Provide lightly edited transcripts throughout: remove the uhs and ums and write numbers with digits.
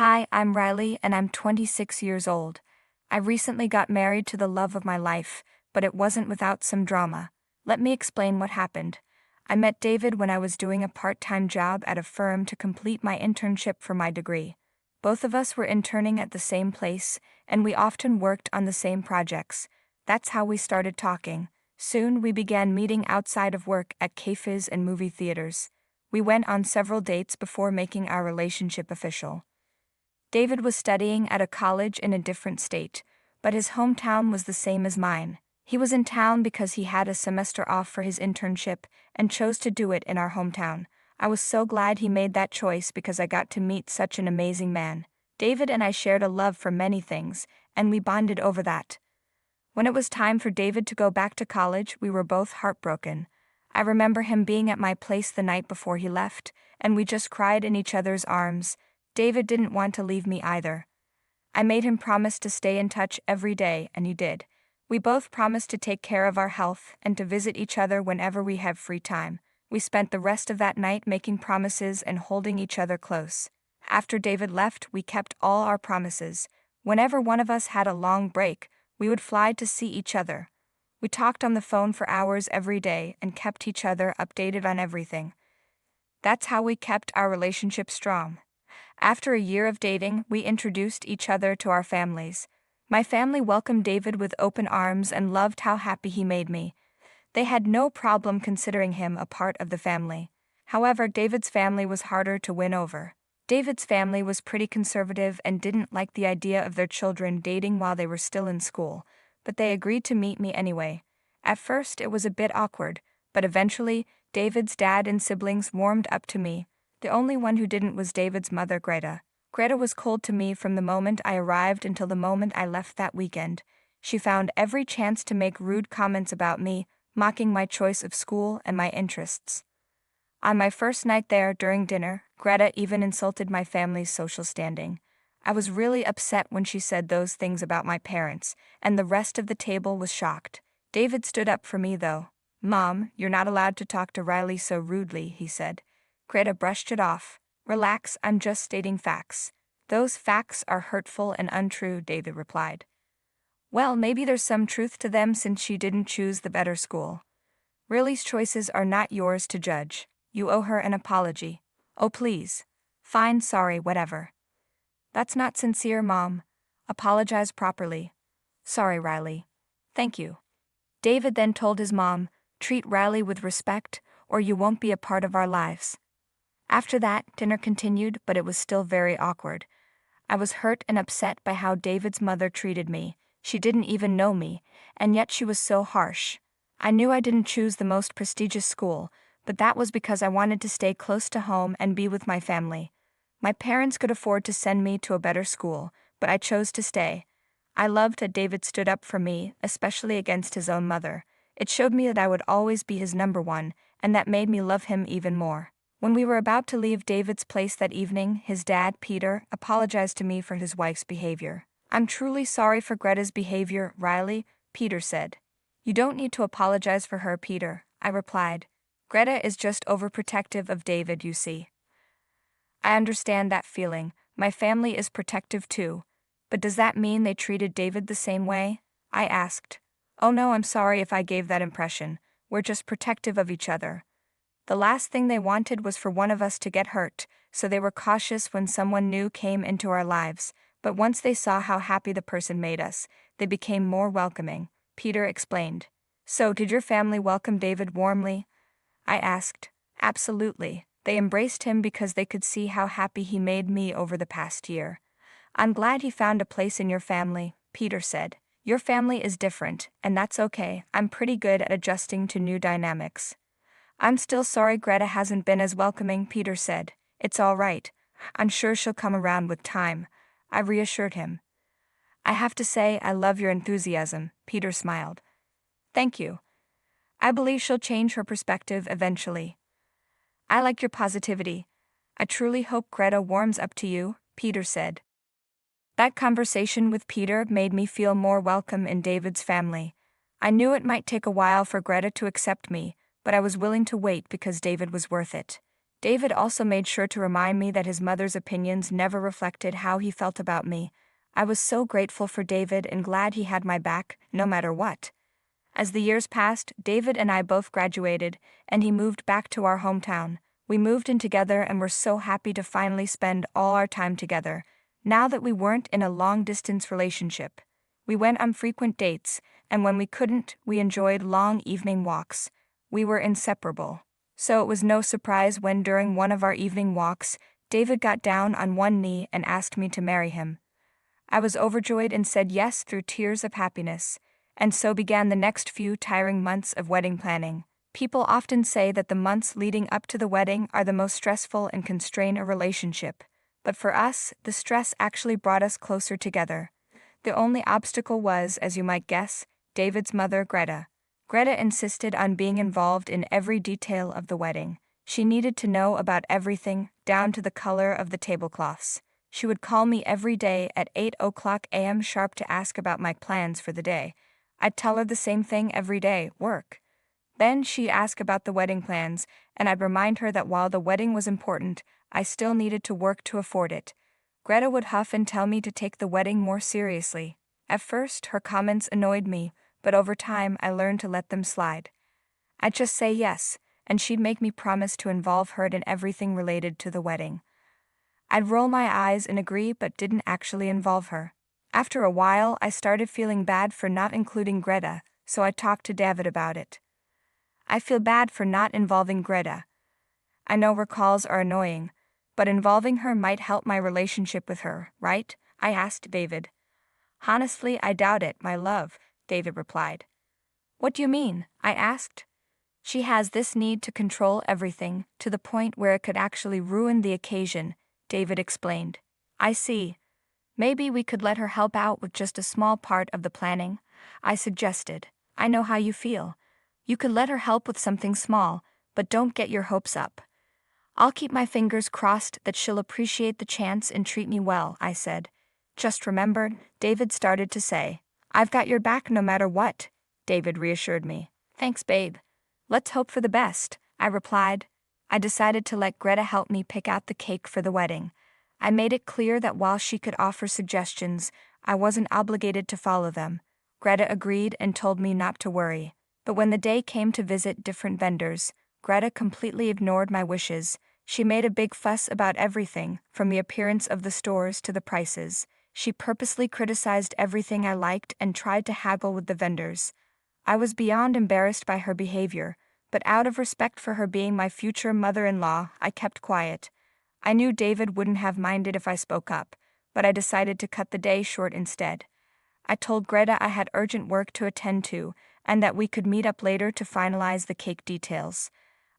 Hi, I'm Riley and I'm 26 years old. I recently got married to the love of my life, but it wasn't without some drama. Let me explain what happened. I met David when I was doing a part-time job at a firm to complete my internship for my degree. Both of us were interning at the same place, and we often worked on the same projects. That's how we started talking. Soon we began meeting outside of work at cafes and movie theaters. We went on several dates before making our relationship official. David was studying at a college in a different state, but his hometown was the same as mine. He was in town because he had a semester off for his internship and chose to do it in our hometown. I was so glad he made that choice because I got to meet such an amazing man. David and I shared a love for many things, and we bonded over that. When it was time for David to go back to college, we were both heartbroken. I remember him being at my place the night before he left, and we just cried in each other's arms. David didn't want to leave me either. I made him promise to stay in touch every day, and he did. We both promised to take care of our health and to visit each other whenever we have free time. We spent the rest of that night making promises and holding each other close. After David left, we kept all our promises. Whenever one of us had a long break, we would fly to see each other. We talked on the phone for hours every day and kept each other updated on everything. That's how we kept our relationship strong. After a year of dating, we introduced each other to our families. My family welcomed David with open arms and loved how happy he made me. They had no problem considering him a part of the family. However, David's family was harder to win over. David's family was pretty conservative and didn't like the idea of their children dating while they were still in school, but they agreed to meet me anyway. At first, it was a bit awkward, but eventually, David's dad and siblings warmed up to me. The only one who didn't was David's mother, Greta. Greta was cold to me from the moment I arrived until the moment I left that weekend. She found every chance to make rude comments about me, mocking my choice of school and my interests. On my first night there during dinner, Greta even insulted my family's social standing. I was really upset when she said those things about my parents, and the rest of the table was shocked. David stood up for me though. "Mom, you're not allowed to talk to Riley so rudely," he said. Greta brushed it off. "Relax, I'm just stating facts." "Those facts are hurtful and untrue," David replied. "Well, maybe there's some truth to them since she didn't choose the better school. Riley's choices are not yours to judge. You owe her an apology." "Oh please." "Fine, sorry, whatever." "That's not sincere, Mom. Apologize properly." "Sorry, Riley." "Thank you." David then told his mom, "Treat Riley with respect, or you won't be a part of our lives." After that, dinner continued, but it was still very awkward. I was hurt and upset by how David's mother treated me. She didn't even know me, and yet she was so harsh. I knew I didn't choose the most prestigious school, but that was because I wanted to stay close to home and be with my family. My parents could afford to send me to a better school, but I chose to stay. I loved that David stood up for me, especially against his own mother. It showed me that I would always be his number one, and that made me love him even more. When we were about to leave David's place that evening, his dad, Peter, apologized to me for his wife's behavior. "I'm truly sorry for Greta's behavior, Riley," Peter said. "You don't need to apologize for her, Peter," I replied. "Greta is just overprotective of David, you see." "I understand that feeling. My family is protective too. But does that mean they treated David the same way?" I asked. "Oh no, I'm sorry if I gave that impression. We're just protective of each other. The last thing they wanted was for one of us to get hurt, so they were cautious when someone new came into our lives, but once they saw how happy the person made us, they became more welcoming," Peter explained. "So, did your family welcome David warmly?" I asked. "Absolutely. They embraced him because they could see how happy he made me over the past year." "I'm glad he found a place in your family," Peter said. "Your family is different, and that's okay. I'm pretty good at adjusting to new dynamics." "I'm still sorry Greta hasn't been as welcoming," Peter said. "It's all right. I'm sure she'll come around with time," I reassured him. "I have to say I love your enthusiasm," Peter smiled. "Thank you. I believe she'll change her perspective eventually." "I like your positivity. I truly hope Greta warms up to you," Peter said. That conversation with Peter made me feel more welcome in David's family. I knew it might take a while for Greta to accept me, but I was willing to wait because David was worth it. David also made sure to remind me that his mother's opinions never reflected how he felt about me. I was so grateful for David and glad he had my back, no matter what. As the years passed, David and I both graduated, and he moved back to our hometown. We moved in together and were so happy to finally spend all our time together, now that we weren't in a long-distance relationship. We went on frequent dates, and when we couldn't, we enjoyed long evening walks. We were inseparable. So it was no surprise when during one of our evening walks, David got down on one knee and asked me to marry him. I was overjoyed and said yes through tears of happiness. And so began the next few tiring months of wedding planning. People often say that the months leading up to the wedding are the most stressful and constrain a relationship. But for us, the stress actually brought us closer together. The only obstacle was, as you might guess, David's mother, Greta. Greta insisted on being involved in every detail of the wedding. She needed to know about everything, down to the color of the tablecloths. She would call me every day at 8 a.m. sharp to ask about my plans for the day. I'd tell her the same thing every day, work. Then she'd ask about the wedding plans, and I'd remind her that while the wedding was important, I still needed to work to afford it. Greta would huff and tell me to take the wedding more seriously. At first, her comments annoyed me, but over time I learned to let them slide. I'd just say yes, and she'd make me promise to involve her in everything related to the wedding. I'd roll my eyes and agree but didn't actually involve her. After a while, I started feeling bad for not including Greta, so I talked to David about it. I feel bad for not involving Greta. I know her calls are annoying, but involving her might help my relationship with her, right? I asked David. Honestly, I doubt it, my love, David replied. What do you mean? I asked. She has this need to control everything, to the point where it could actually ruin the occasion, David explained. I see. Maybe we could let her help out with just a small part of the planning, I suggested. I know how you feel. You could let her help with something small, but don't get your hopes up. I'll keep my fingers crossed that she'll appreciate the chance and treat me well, I said. Just remember, David started to say. I've got your back no matter what, David reassured me. Thanks, babe. Let's hope for the best, I replied. I decided to let Greta help me pick out the cake for the wedding. I made it clear that while she could offer suggestions, I wasn't obligated to follow them. Greta agreed and told me not to worry. But when the day came to visit different vendors, Greta completely ignored my wishes. She made a big fuss about everything, from the appearance of the stores to the prices. She purposely criticized everything I liked and tried to haggle with the vendors. I was beyond embarrassed by her behavior, but out of respect for her being my future mother-in-law, I kept quiet. I knew David wouldn't have minded if I spoke up, but I decided to cut the day short instead. I told Greta I had urgent work to attend to, and that we could meet up later to finalize the cake details.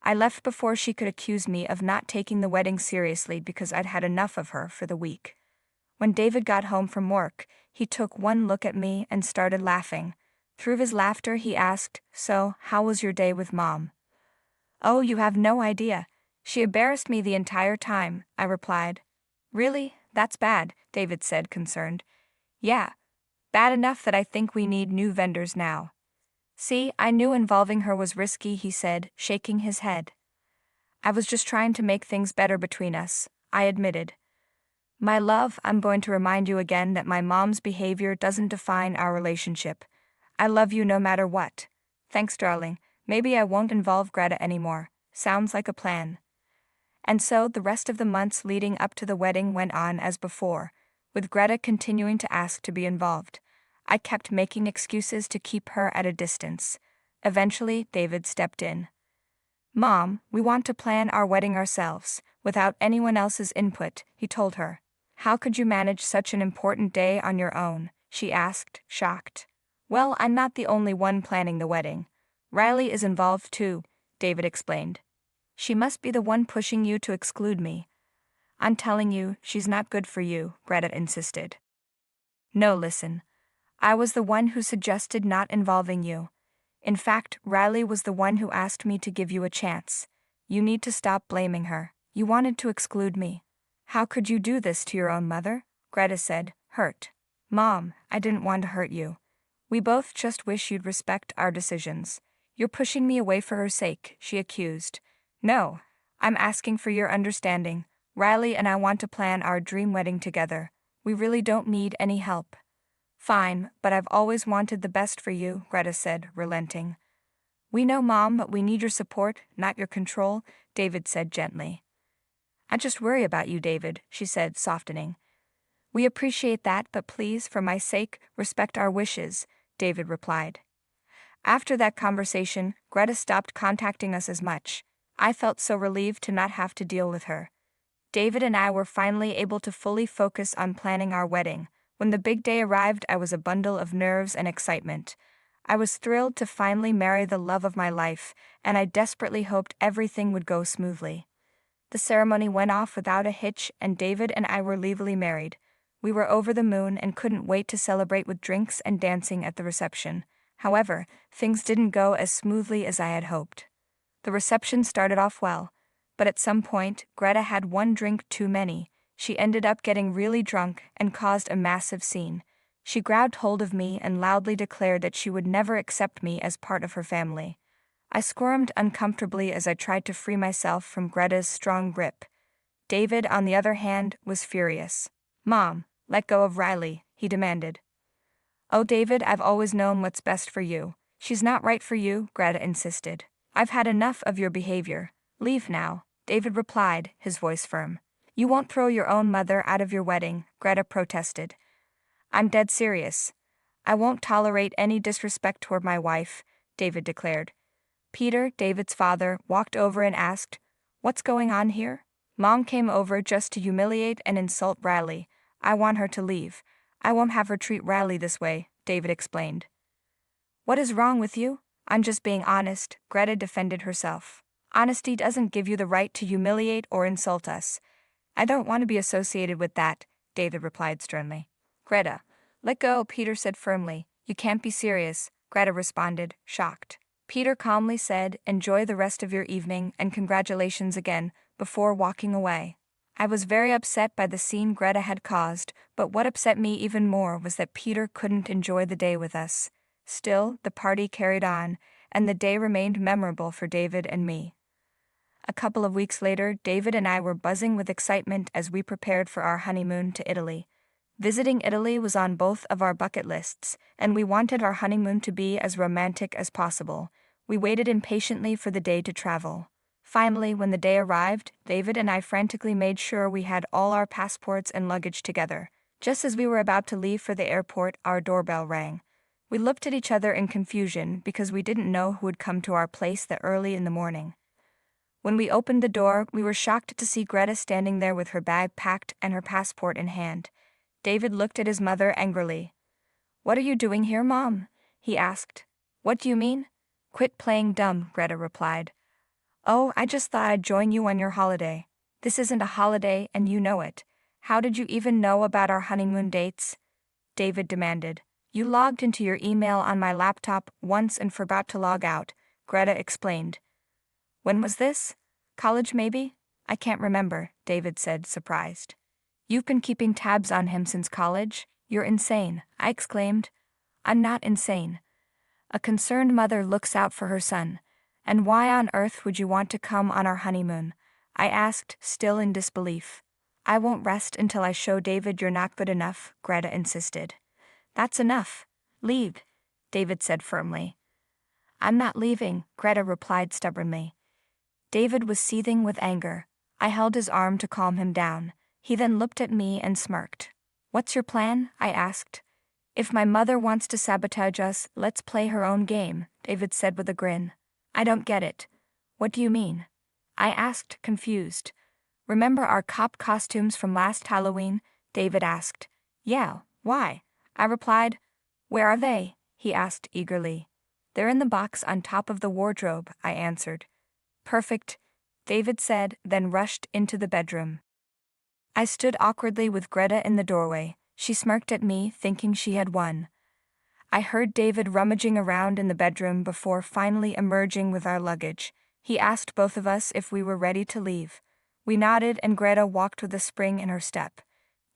I left before she could accuse me of not taking the wedding seriously because I'd had enough of her for the week. When David got home from work, he took one look at me and started laughing. Through his laughter, he asked, "So, how was your day with Mom?" "Oh, you have no idea. She embarrassed me the entire time," I replied. "Really? That's bad," David said, concerned. "Yeah. Bad enough that I think we need new vendors now." "See, I knew involving her was risky," he said, shaking his head. "I was just trying to make things better between us," I admitted. "My love, I'm going to remind you again that my mom's behavior doesn't define our relationship. I love you no matter what. Thanks, darling. Maybe I won't involve Greta anymore. Sounds like a plan." And so the rest of the months leading up to the wedding went on as before, with Greta continuing to ask to be involved. I kept making excuses to keep her at a distance. Eventually, David stepped in. "Mom, we want to plan our wedding ourselves, without anyone else's input," he told her. "How could you manage such an important day on your own?" she asked, shocked. "Well, I'm not the only one planning the wedding. Riley is involved too," David explained. "She must be the one pushing you to exclude me." "I'm telling you, she's not good for you," Greta insisted. "No, listen. I was the one who suggested not involving you. In fact, Riley was the one who asked me to give you a chance. You need to stop blaming her. You wanted to exclude me." "How could you do this to your own mother?" Greta said, hurt. "Mom, I didn't want to hurt you. We both just wish you'd respect our decisions. You're pushing me away for her sake," she accused. "No, I'm asking for your understanding. Riley and I want to plan our dream wedding together. We really don't need any help. Fine, but I've always wanted the best for you, Greta said, relenting. We know, Mom, but we need your support, not your control, David said gently. I just worry about you, David, she said, softening. We appreciate that, but please, for my sake, respect our wishes, David replied. After that conversation, Greta stopped contacting us as much. I felt so relieved to not have to deal with her. David and I were finally able to fully focus on planning our wedding. When the big day arrived, I was a bundle of nerves and excitement. I was thrilled to finally marry the love of my life, and I desperately hoped everything would go smoothly. The ceremony went off without a hitch, and David and I were legally married. We were over the moon and couldn't wait to celebrate with drinks and dancing at the reception. However, things didn't go as smoothly as I had hoped. The reception started off well, but at some point, Greta had one drink too many. She ended up getting really drunk and caused a massive scene. She grabbed hold of me and loudly declared that she would never accept me as part of her family. I squirmed uncomfortably as I tried to free myself from Greta's strong grip. David, on the other hand, was furious. Mom, let go of Riley, he demanded. Oh, David, I've always known what's best for you. She's not right for you, Greta insisted. I've had enough of your behavior. Leave now, David replied, his voice firm. You won't throw your own mother out of your wedding, Greta protested. I'm dead serious. I won't tolerate any disrespect toward my wife, David declared. Peter, David's father, walked over and asked, What's going on here? Mom came over just to humiliate and insult Riley. I want her to leave. I won't have her treat Riley this way, David explained. What is wrong with you? I'm just being honest, Greta defended herself. Honesty doesn't give you the right to humiliate or insult us. I don't want to be associated with that, David replied sternly. Greta, let go, Peter said firmly. You can't be serious, Greta responded, shocked. Peter calmly said, Enjoy the rest of your evening and congratulations again, before walking away. I was very upset by the scene Greta had caused, but what upset me even more was that Peter couldn't enjoy the day with us. Still, the party carried on, and the day remained memorable for David and me. A couple of weeks later, David and I were buzzing with excitement as we prepared for our honeymoon to Italy. Visiting Italy was on both of our bucket lists, and we wanted our honeymoon to be as romantic as possible. We waited impatiently for the day to travel. Finally, when the day arrived, David and I frantically made sure we had all our passports and luggage together. Just as we were about to leave for the airport, our doorbell rang. We looked at each other in confusion because we didn't know who would come to our place that early in the morning. When we opened the door, we were shocked to see Greta standing there with her bag packed and her passport in hand. David looked at his mother angrily. What are you doing here, Mom? He asked. What do you mean? Quit playing dumb, Greta replied. Oh, I just thought I'd join you on your holiday. This isn't a holiday, and you know it. How did you even know about our honeymoon dates? David demanded. You logged into your email on my laptop once and forgot to log out, Greta explained. When was this? College, maybe? I can't remember, David said, surprised. You've been keeping tabs on him since college? You're insane, I exclaimed. I'm not insane. A concerned mother looks out for her son. And why on earth would you want to come on our honeymoon? I asked, still in disbelief. I won't rest until I show David you're not good enough, Greta insisted. That's enough. Leave, David said firmly. I'm not leaving, Greta replied stubbornly. David was seething with anger. I held his arm to calm him down. He then looked at me and smirked. What's your plan? I asked. If my mother wants to sabotage us, let's play her own game, David said with a grin. I don't get it. What do you mean? I asked, confused. Remember our cop costumes from last Halloween? David asked. Yeah, why? I replied. Where are they? He asked eagerly. They're in the box on top of the wardrobe, I answered. Perfect, David said, then rushed into the bedroom. I stood awkwardly with Greta in the doorway. She smirked at me, thinking she had won. I heard David rummaging around in the bedroom before finally emerging with our luggage. He asked both of us if we were ready to leave. We nodded and Greta walked with a spring in her step.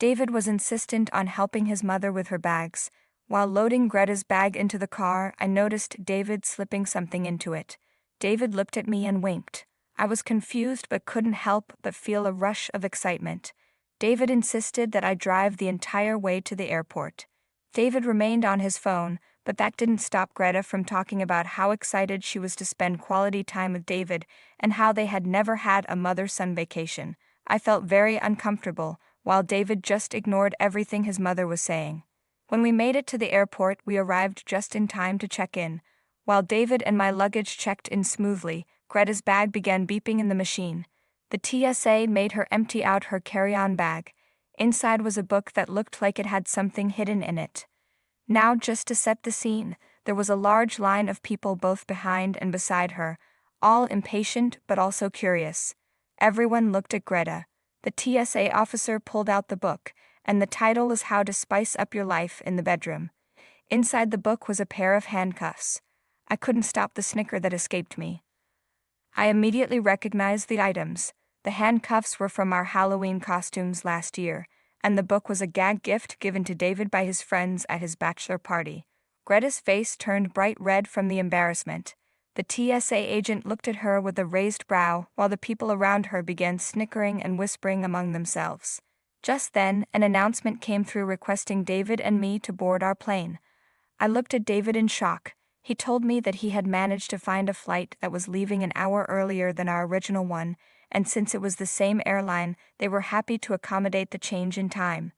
David was insistent on helping his mother with her bags. While loading Greta's bag into the car, I noticed David slipping something into it. David looked at me and winked. I was confused but couldn't help but feel a rush of excitement. David insisted that I drive the entire way to the airport. David remained on his phone, but that didn't stop Greta from talking about how excited she was to spend quality time with David and how they had never had a mother-son vacation. I felt very uncomfortable, while David just ignored everything his mother was saying. When we made it to the airport, we arrived just in time to check in. While David and my luggage checked in smoothly, Greta's bag began beeping in the machine. The TSA made her empty out her carry-on bag. Inside was a book that looked like it had something hidden in it. Now, just to set the scene, there was a large line of people both behind and beside her, all impatient but also curious. Everyone looked at Greta. The TSA officer pulled out the book, and the title was How to Spice Up Your Life in the Bedroom. Inside the book was a pair of handcuffs. I couldn't stop the snicker that escaped me. I immediately recognized the items. The handcuffs were from our Halloween costumes last year, and the book was a gag gift given to David by his friends at his bachelor party. Greta's face turned bright red from the embarrassment. The TSA agent looked at her with a raised brow, while the people around her began snickering and whispering among themselves. Just then, an announcement came through requesting David and me to board our plane. I looked at David in shock. He told me that he had managed to find a flight that was leaving an hour earlier than our original one, and since it was the same airline, they were happy to accommodate the change in time.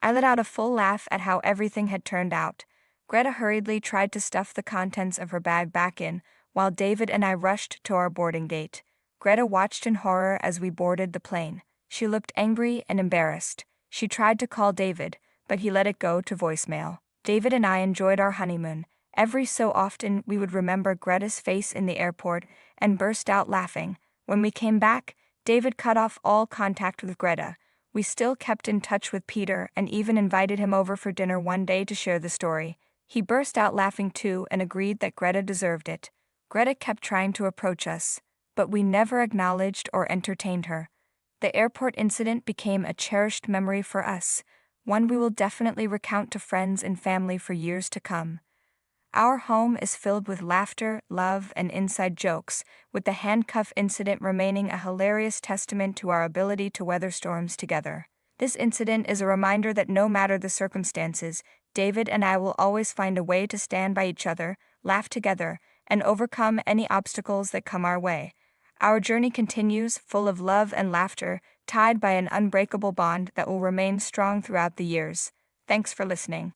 I let out a full laugh at how everything had turned out. Greta hurriedly tried to stuff the contents of her bag back in, while David and I rushed to our boarding gate. Greta watched in horror as we boarded the plane. She looked angry and embarrassed. She tried to call David, but he let it go to voicemail. David and I enjoyed our honeymoon. Every so often we would remember Greta's face in the airport and burst out laughing. When we came back, David cut off all contact with Greta. We still kept in touch with Peter and even invited him over for dinner one day to share the story. He burst out laughing too and agreed that Greta deserved it. Greta kept trying to approach us, but we never acknowledged or entertained her. The airport incident became a cherished memory for us, one we will definitely recount to friends and family for years to come. Our home is filled with laughter, love, and inside jokes, with the handcuff incident remaining a hilarious testament to our ability to weather storms together. This incident is a reminder that no matter the circumstances, David and I will always find a way to stand by each other, laugh together, and overcome any obstacles that come our way. Our journey continues, full of love and laughter, tied by an unbreakable bond that will remain strong throughout the years. Thanks for listening.